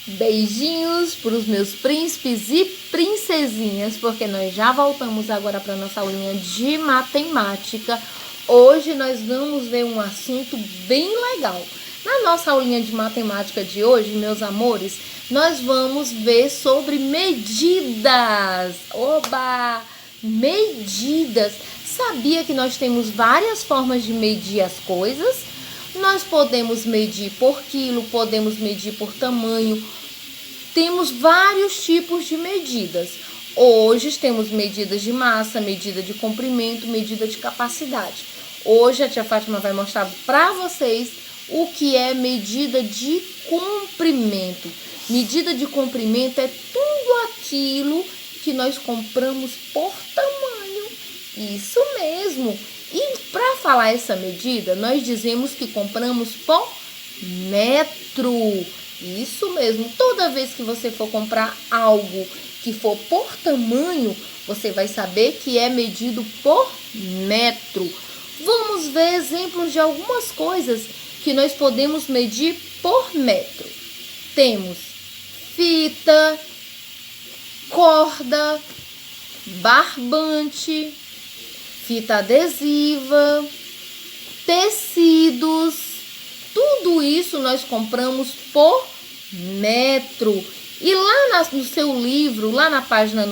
Beijinhos para os meus príncipes e princesinhas, porque nós já voltamos agora para nossa aulinha de matemática. Hoje nós vamos ver um assunto bem legal. Na nossa aulinha de matemática de hoje, meus amores, nós vamos ver sobre medidas. Oba! Medidas! Sabia que nós temos várias formas de medir as coisas? Nós podemos medir por quilo, podemos medir por tamanho. Temos vários tipos de medidas. Hoje temos medidas de massa, medida de comprimento, medida de capacidade. Hoje a tia Fátima vai mostrar para vocês o que é medida de comprimento. Medida de comprimento é tudo aquilo que nós compramos por tamanho. Isso mesmo. E para falar essa medida, nós dizemos que compramos por metro. Isso mesmo. Toda vez que você for comprar algo que for por tamanho, você vai saber que é medido por metro. Vamos ver exemplos de algumas coisas que nós podemos medir por metro. Temos fita, corda, barbante, fita adesiva, tecidos, tudo isso nós compramos por metro. E lá no seu livro, lá na página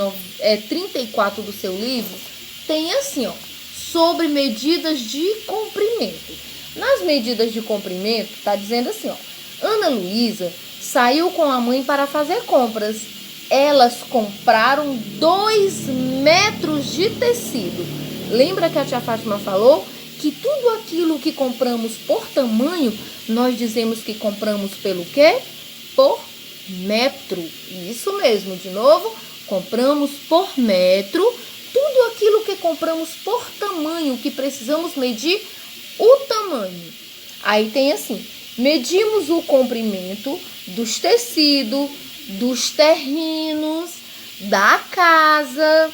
34 do seu livro, tem assim, ó, sobre medidas de comprimento. Nas medidas de comprimento, tá dizendo assim, ó, Ana Luísa saiu com a mãe para fazer compras. Elas compraram 2 metros de tecido. Lembra que a tia Fátima falou que tudo aquilo que compramos por tamanho, nós dizemos que compramos pelo quê? Por metro. Isso mesmo, de novo, compramos por metro. Tudo aquilo que compramos por tamanho, que precisamos medir o tamanho. Aí tem assim, medimos o comprimento dos tecidos, dos terrenos, da casa,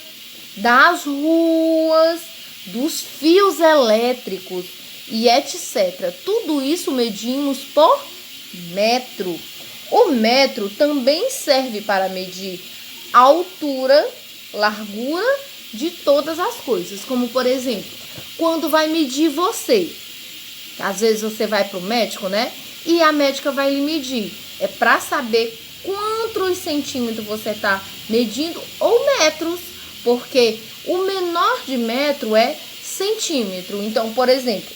das ruas, dos fios elétricos e etc. Tudo isso medimos por metro. O metro também serve para medir a altura, largura de todas as coisas. Como, por exemplo, quando vai medir você. Às vezes você vai para o médico, né? E a médica vai lhe medir. É para saber quantos centímetros você está medindo ou metros. Porque o menor de metro é centímetro. Então, por exemplo,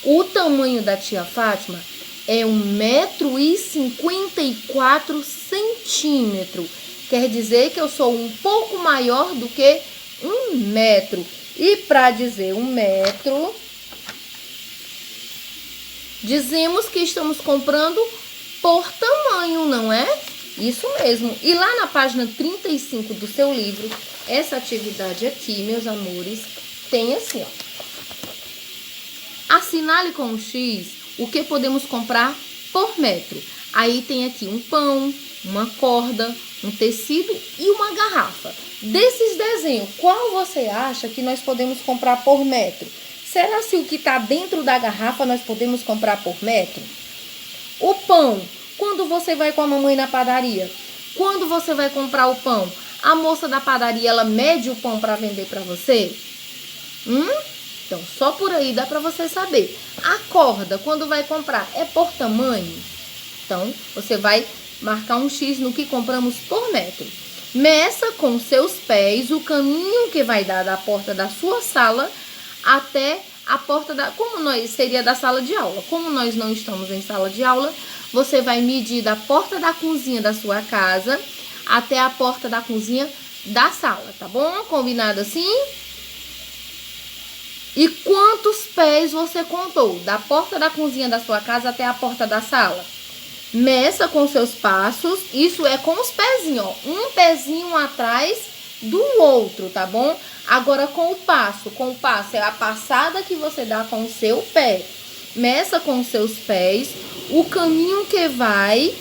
o tamanho da tia Fátima é 1,54 m. Quer dizer que eu sou um pouco maior do que 1 metro. E para dizer 1 metro, dizemos que estamos comprando por tamanho, não é? Isso mesmo. E lá na página 35 do seu livro, essa atividade aqui, meus amores, tem assim, ó. Assinale com um X o que podemos comprar por metro. Aí tem aqui um pão, uma corda, um tecido e uma garrafa. Desses desenhos, qual você acha que nós podemos comprar por metro? Será se o que está dentro da garrafa nós podemos comprar por metro? O pão, quando você vai com a mamãe na padaria, quando você vai comprar o pão, a moça da padaria, ela mede o pão para vender para você? Então, só por aí dá para você saber. A corda, quando vai comprar, é por tamanho? Então, você vai marcar um X no que compramos por metro. Meça com seus pés o caminho que vai dar da porta da sua sala até a porta da... Como nós seria da sala de aula. Como nós não estamos em sala de aula, você vai medir da porta da cozinha da sua casa até a porta da cozinha da sala, tá bom? Combinado assim? E quantos pés você contou? Da porta da cozinha da sua casa até a porta da sala? Meça com seus passos. Isso é com os pezinhos, ó. Um pezinho atrás do outro, tá bom? Agora com o passo. Com o passo é a passada que você dá com o seu pé. Meça com os seus pés o caminho que vai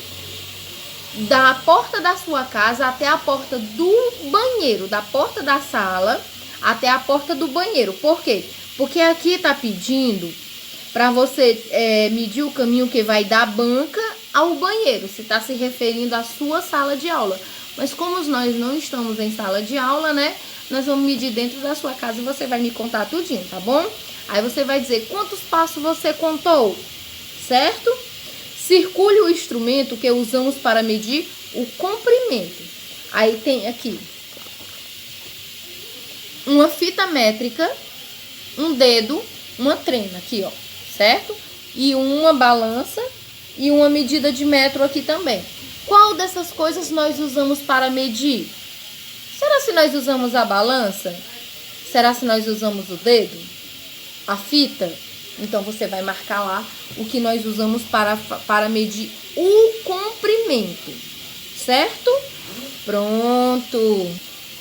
da porta da sua casa até a porta do banheiro. Da porta da sala até a porta do banheiro. Por quê? Porque aqui tá pedindo para você medir o caminho que vai da banca ao banheiro, se está se referindo à sua sala de aula. Mas como nós não estamos em sala de aula, né? Nós vamos medir dentro da sua casa e você vai me contar tudinho, tá bom? Aí você vai dizer quantos passos você contou, certo? Circule o instrumento que usamos para medir o comprimento. Aí tem aqui uma fita métrica, um dedo, uma trena aqui, ó, certo? E uma balança e uma medida de metro aqui também. Qual dessas coisas nós usamos para medir? Será se nós usamos a balança? Será se nós usamos o dedo? A fita? Então você vai marcar lá o que nós usamos para medir o comprimento, certo? Pronto!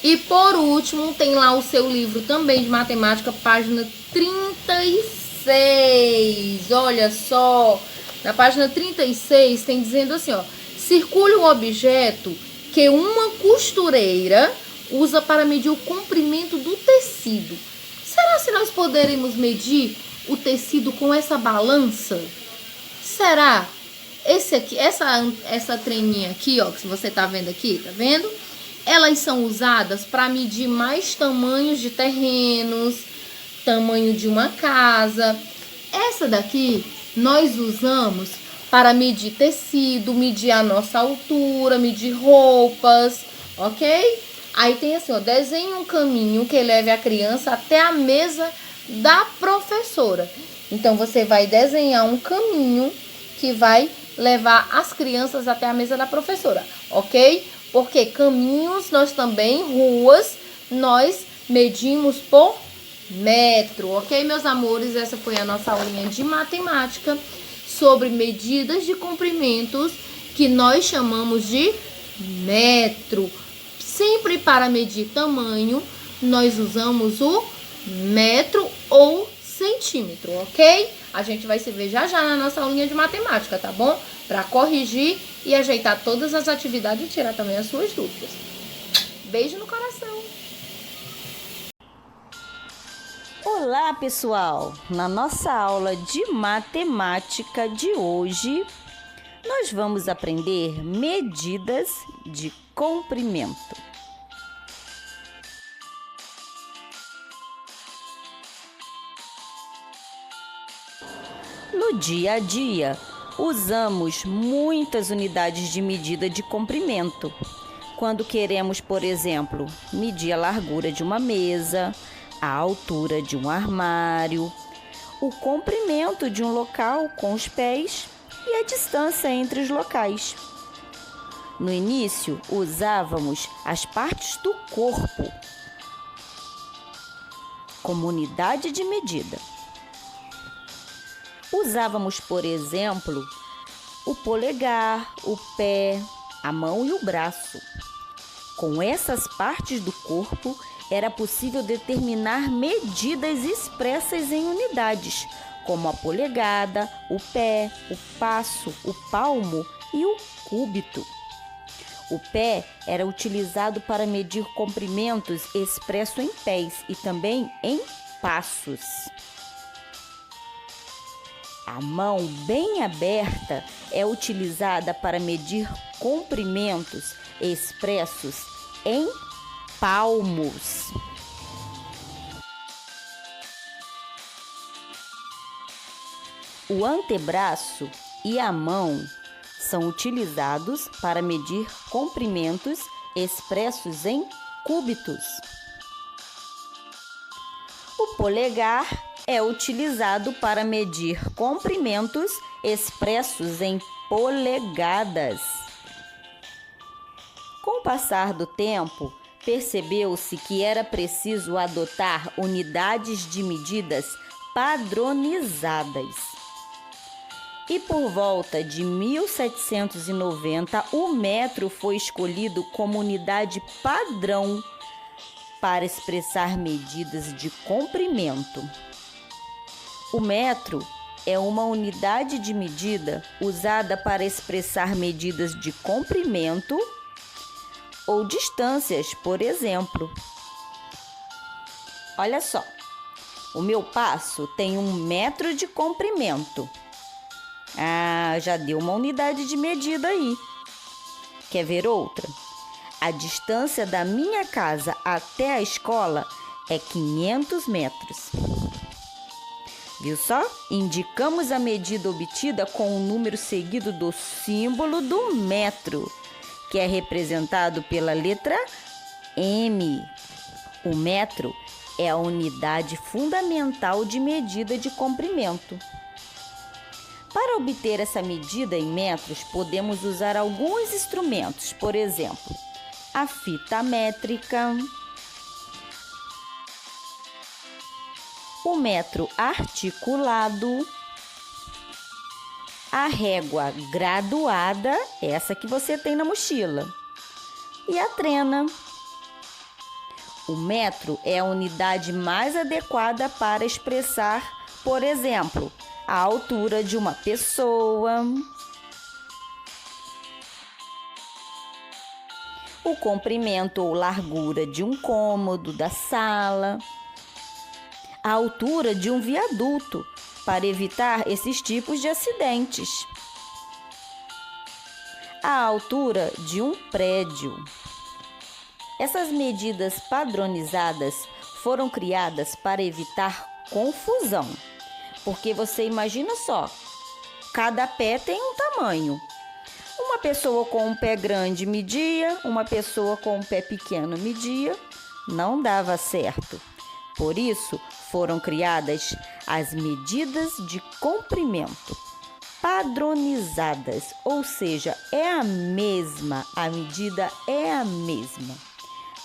E por último, tem lá o seu livro também de matemática, página 36. Olha só, na página 36 tem dizendo assim, ó: circule um objeto que uma costureira usa para medir o comprimento do tecido. Será se nós poderemos medir o tecido com essa balança? Será? Esse aqui, essa treninha aqui, ó, que você tá vendo aqui, tá vendo? Elas são usadas para medir mais tamanhos de terrenos, tamanho de uma casa. Essa daqui nós usamos para medir tecido, medir a nossa altura, medir roupas, ok? Aí tem assim, ó: desenhe um caminho que leve a criança até a mesa da professora. Então você vai desenhar um caminho que vai levar as crianças até a mesa da professora, ok? Porque caminhos, nós também, ruas, nós medimos por metro, ok, meus amores? Essa foi a nossa aulinha de matemática sobre medidas de comprimentos que nós chamamos de metro. Sempre para medir tamanho, nós usamos o metro ou centímetro, ok? A gente vai se ver já já na nossa aulinha de matemática, tá bom? Para corrigir e ajeitar todas as atividades e tirar também as suas dúvidas. Beijo no coração! Olá, pessoal! Na nossa aula de matemática de hoje, nós vamos aprender medidas de comprimento. No dia a dia, usamos muitas unidades de medida de comprimento. Quando queremos, por exemplo, medir a largura de uma mesa, a altura de um armário, o comprimento de um local com os pés e a distância entre os locais. No início, usávamos as partes do corpo como unidade de medida. Usávamos, por exemplo, o polegar, o pé, a mão e o braço. Com essas partes do corpo, era possível determinar medidas expressas em unidades, como a polegada, o pé, o passo, o palmo e o cúbito. O pé era utilizado para medir comprimentos expressos em pés e também em passos. A mão bem aberta é utilizada para medir comprimentos expressos em palmos. O antebraço e a mão são utilizados para medir comprimentos expressos em cúbitos. O polegar é utilizado para medir comprimentos expressos em polegadas. Com o passar do tempo, percebeu-se que era preciso adotar unidades de medidas padronizadas. E por volta de 1790, o metro foi escolhido como unidade padrão para expressar medidas de comprimento. O metro é uma unidade de medida usada para expressar medidas de comprimento ou distâncias, por exemplo. Olha só, o meu passo tem 1 metro de comprimento. Ah, já deu uma unidade de medida aí. Quer ver outra? A distância da minha casa até a escola é 500 metros. Viu só? Indicamos a medida obtida com o número seguido do símbolo do metro, que é representado pela letra M. O metro é a unidade fundamental de medida de comprimento. Para obter essa medida em metros, podemos usar alguns instrumentos, por exemplo, a fita métrica, o metro articulado, a régua graduada, essa que você tem na mochila, e a trena. O metro é a unidade mais adequada para expressar, por exemplo, a altura de uma pessoa, o comprimento ou largura de um cômodo da sala, a altura de um viaduto, para evitar esses tipos de acidentes, a altura de um prédio. Essas medidas padronizadas foram criadas para evitar confusão, porque você imagina só, cada pé tem um tamanho. Uma pessoa com um pé grande media, uma pessoa com um pé pequeno media, não dava certo. Por isso, foram criadas as medidas de comprimento, padronizadas, ou seja, é a mesma, a medida é a mesma.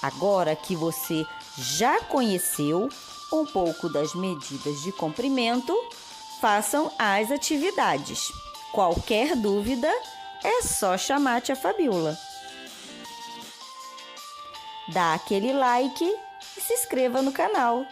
Agora que você já conheceu um pouco das medidas de comprimento, façam as atividades. Qualquer dúvida, é só chamar a tia Fabiola. Dá aquele like e se inscreva no canal.